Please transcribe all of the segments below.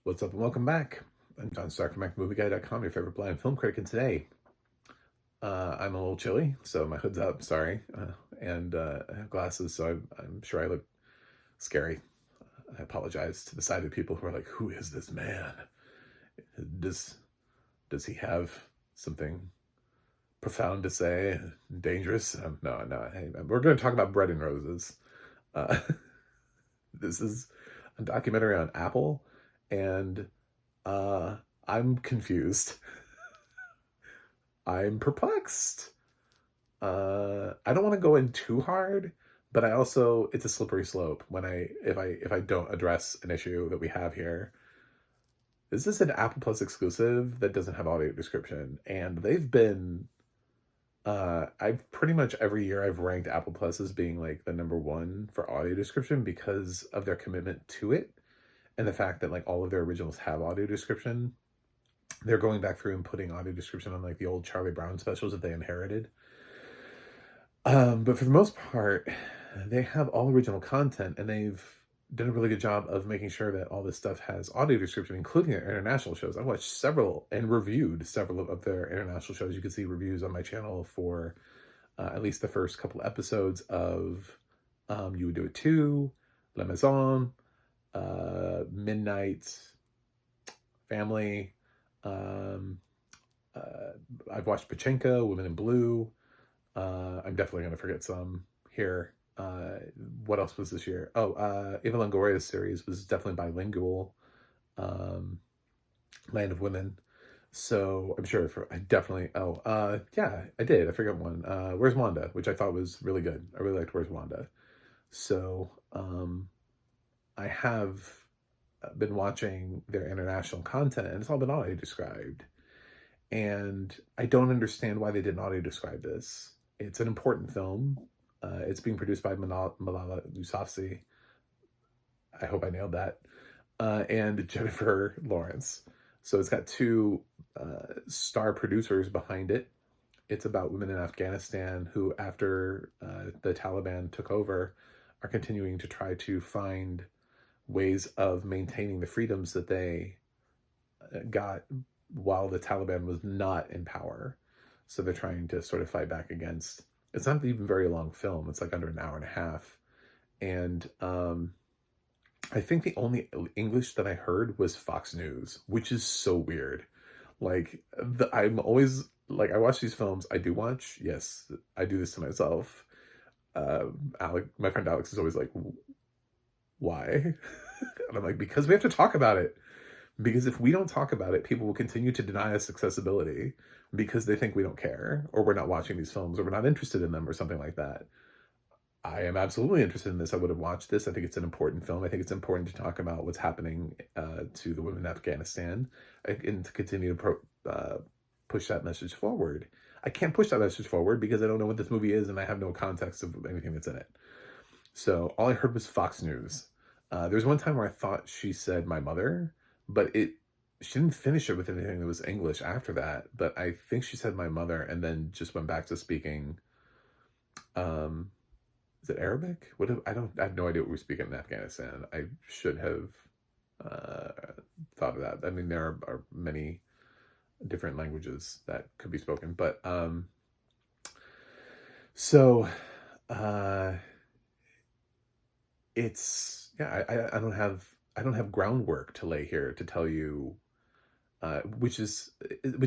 What's up and welcome back. I'm John Stark from MacMovieGuy.com, your favorite blind film critic, and today I'm a little chilly, so my hood's up, sorry, and I have glasses, so I'm sure I look scary. I apologize to the sighted people who are like, who is this man? Does he have something profound to say, dangerous? No, hey, we're going to talk about Bread and Roses. Uh, this is a documentary on Apple, and I'm confused. I'm perplexed. I don't want to go in too hard, but I also, it's a slippery slope when if I don't address an issue that we have here. This is an Apple Plus exclusive that doesn't have audio description, and they've been I've pretty much every year I've ranked Apple Plus as being like the number one for audio description because of their commitment to it and the fact that like all of their originals have audio description. They're going back through and putting audio description on like the old Charlie Brown specials that they inherited. But for the most part, they have all original content, and they've done a really good job of making sure that all this stuff has audio description, including their international shows. I watched several and reviewed several of their international shows. You can see reviews on my channel for at least the first couple episodes of You Would Do It Too, La Maison, Midnight, Family. I've watched Pachinko, Women in Blue. I'm definitely going to forget some here. What else was this year? Eva Longoria's series was definitely bilingual. Land of Women. So I'm sure I definitely, yeah, I did. I forgot one. Where's Wanda, which I thought was really good. I really liked Where's Wanda. So, I have been watching their international content, and it's all been audio described. And I don't understand why they didn't audio describe this. It's an important film. It's being produced by Malala Yousafzai. I hope I nailed that. And Jennifer Lawrence. So it's got two star producers behind it. It's about women in Afghanistan who, after the Taliban took over, are continuing to try to find ways of maintaining the freedoms that they got while the Taliban was not in power. So they're trying to sort of fight back against. It's not even very long film. It's like under an hour and a half. And I think the only English that I heard was Fox News, which is so weird. Like, I'm always, like, I watch these films. I do watch, yes, I do this to myself. My friend Alex is always like, why? And I'm like, because we have to talk about it. Because if we don't talk about it, people will continue to deny us accessibility because they think we don't care, or we're not watching these films, or we're not interested in them, or something like that. I am absolutely interested in this. I would have watched this. I think it's an important film. I think it's important to talk about what's happening to the women in Afghanistan and to continue to push that message forward. I can't push that message forward because I don't know what this movie is and I have no context of anything that's in it. So all I heard was Fox News. There was one time where I thought she said my mother, but she didn't finish it with anything that was English after that. But I think she said my mother and then just went back to speaking. Is it Arabic? I have no idea what we speak in Afghanistan. I should have thought of that. I mean, there are many different languages that could be spoken, but so it's, yeah, I don't have groundwork to lay here to tell you, which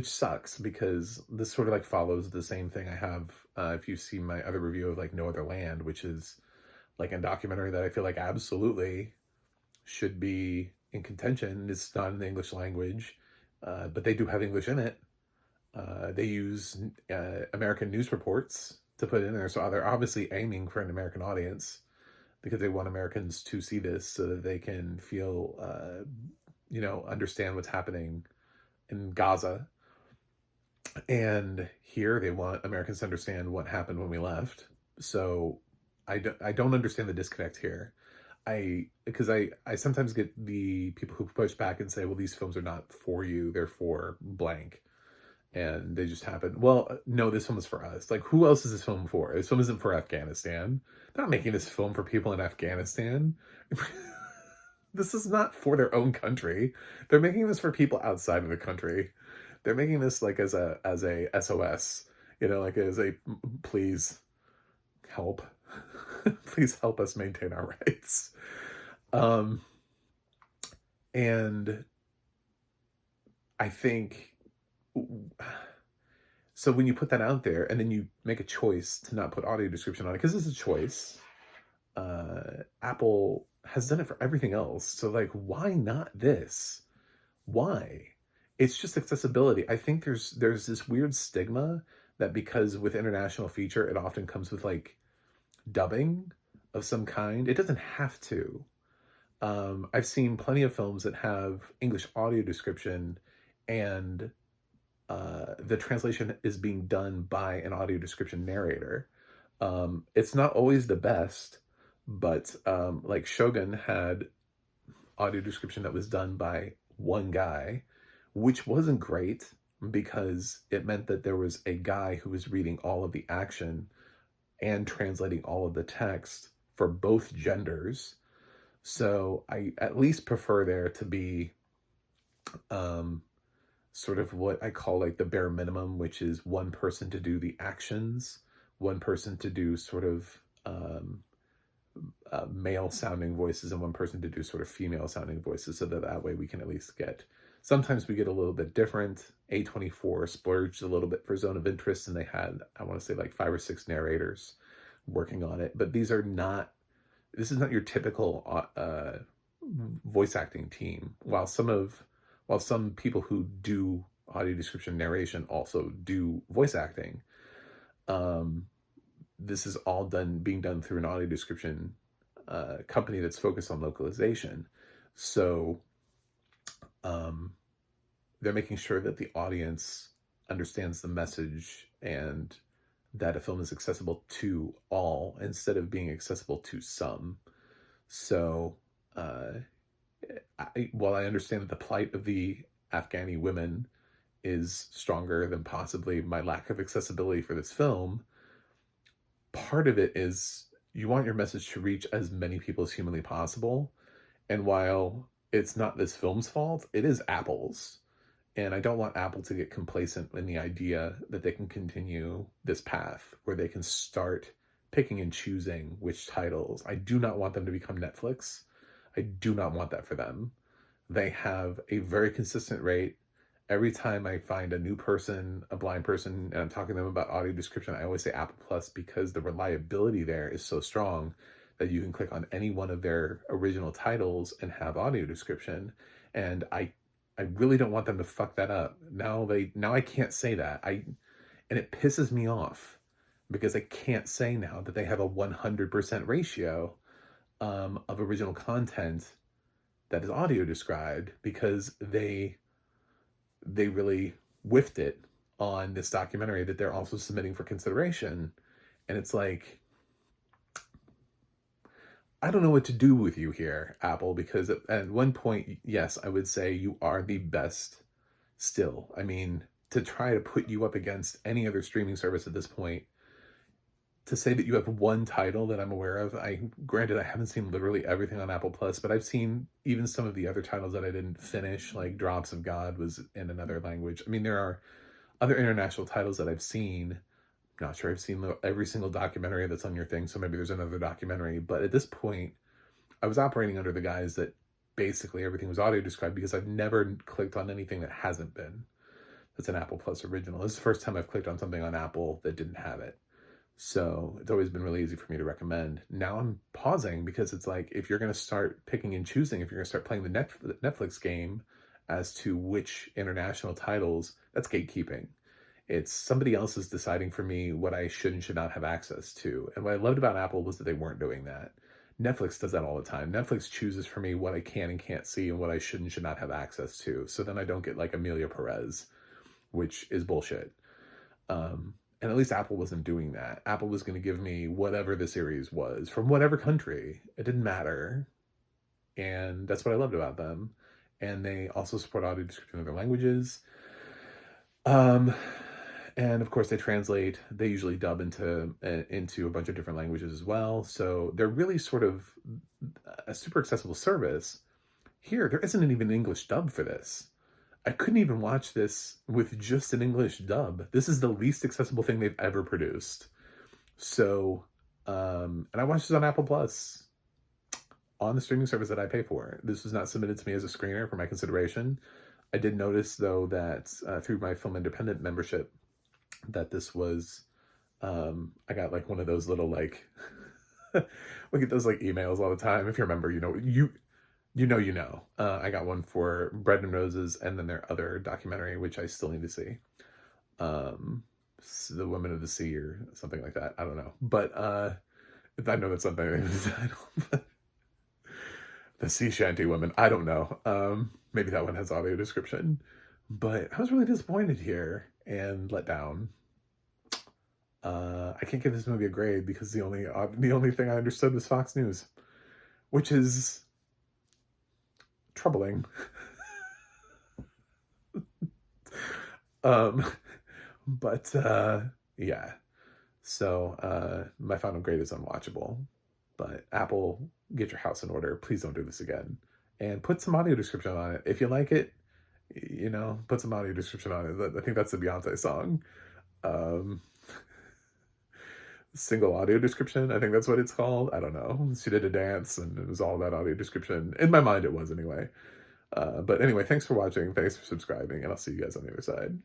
sucks because this sort of like follows the same thing I have. If you see my other review of like No Other Land, which is like a documentary that I feel like absolutely should be in contention. It's not in the English language, but they do have English in it. They use American news reports to put in there, so they're obviously aiming for an American audience because they want Americans to see this so that they can feel, understand what's happening in Gaza. And here they want Americans to understand what happened when we left. So I don't understand the disconnect here. Because I sometimes get the people who push back and say, well, these films are not for you, they're for blank. And they just happen. Well, no, this film is for us. Like, who else is this film for? This film isn't for Afghanistan. They're not making this film for people in Afghanistan. This is not for their own country. They're making this for people outside of the country. They're making this like as a SOS, like as a please help. Please help us maintain our rights. Um and I think so when you put that out there and then you make a choice to not put audio description on it, because it's a choice, Apple has done it for everything else. So like, why not this? Why? It's just accessibility. I think there's this weird stigma that because with international feature, it often comes with like dubbing of some kind. It doesn't have to. I've seen plenty of films that have English audio description, and the translation is being done by an audio description narrator. It's not always the best, but like Shogun had audio description that was done by one guy, which wasn't great because it meant that there was a guy who was reading all of the action and translating all of the text for both genders. So I at least prefer there to be sort of what I call like the bare minimum, which is one person to do the actions, one person to do sort of male sounding voices, and one person to do sort of female sounding voices, so that way we can at least get, sometimes we get a little bit different. A24 splurged a little bit for Zone of Interest, and they had, I want to say, like 5 or 6 narrators working on it, but this is not your typical voice acting team. While some people who do audio description narration also do voice acting, this is all being done through an audio description company that's focused on localization. So they're making sure that the audience understands the message and that a film is accessible to all instead of being accessible to some. So while I understand that the plight of the Afghani women is stronger than possibly my lack of accessibility for this film, part of it is you want your message to reach as many people as humanly possible. And while it's not this film's fault, it is Apple's. And I don't want Apple to get complacent in the idea that they can continue this path where they can start picking and choosing which titles. I do not want them to become Netflix. I do not want that for them. They have a very consistent rate. Every time I find a new person, a blind person, and I'm talking to them about audio description, I always say Apple Plus, because the reliability there is so strong that you can click on any one of their original titles and have audio description. And I really don't want them to fuck that up. Now I can't say that. And it pisses me off because I can't say now that they have a 100% ratio of original content that is audio described, because they really whiffed it on this documentary that they're also submitting for consideration. And it's like, I don't know what to do with you here, Apple, because at one point, yes, I would say you are the best still. I mean, to try to put you up against any other streaming service at this point, to say that you have one title that I'm aware of, granted, I haven't seen literally everything on Apple Plus, but I've seen even some of the other titles that I didn't finish, like Drops of God was in another language. I mean, there are other international titles that I've seen. Not sure I've seen every single documentary that's on your thing, so maybe there's another documentary. But at this point, I was operating under the guise that basically everything was audio described, because I've never clicked on anything that hasn't been. That's an Apple Plus original. This is the first time I've clicked on something on Apple that didn't have it. So it's always been really easy for me to recommend. Now I'm pausing because it's like, if you're going to start picking and choosing, if you're going to start playing the Netflix game as to which international titles, that's gatekeeping. It's somebody else is deciding for me what I should and should not have access to. And what I loved about Apple was that they weren't doing that. Netflix does that all the time. Netflix chooses for me what I can and can't see and what I should and should not have access to. So then I don't get like Amelia Perez, which is bullshit. And at least Apple wasn't doing that. Apple was going to give me whatever the series was from whatever country. It didn't matter. And that's what I loved about them. And they also support audio description in other languages. And of course they translate, they usually dub into a bunch of different languages as well. So they're really sort of a super accessible service. here, there isn't even an English dub for this. I couldn't even watch this with just an English dub. This is the least accessible thing they've ever produced. So, and I watched this on Apple Plus, on the streaming service that I pay for. This was not submitted to me as a screener for my consideration. I did notice, though, that through my Film Independent membership, that this was, I got like one of those little like, we get those like emails all the time. If you remember, you know. I got one for Bread and Roses, and then their other documentary, which I still need to see. The Women of the Sea or something like that. I don't know, but I know that's something in the title. The Sea Shanty Women. I don't know. Maybe that one has audio description, but I was really disappointed here and let down. I can't give this movie a grade because the only thing I understood was Fox News, which is troubling. But yeah. So my final grade is unwatchable. But Apple, get your house in order. Please don't do this again. And put some audio description on it. If you like it, put some audio description on it. I think that's the Beyonce song. Single audio description, I think that's what it's called. I don't know. She did a dance and it was all about audio description. In my mind, it was anyway. But anyway, thanks for watching. Thanks for subscribing. And I'll see you guys on the other side.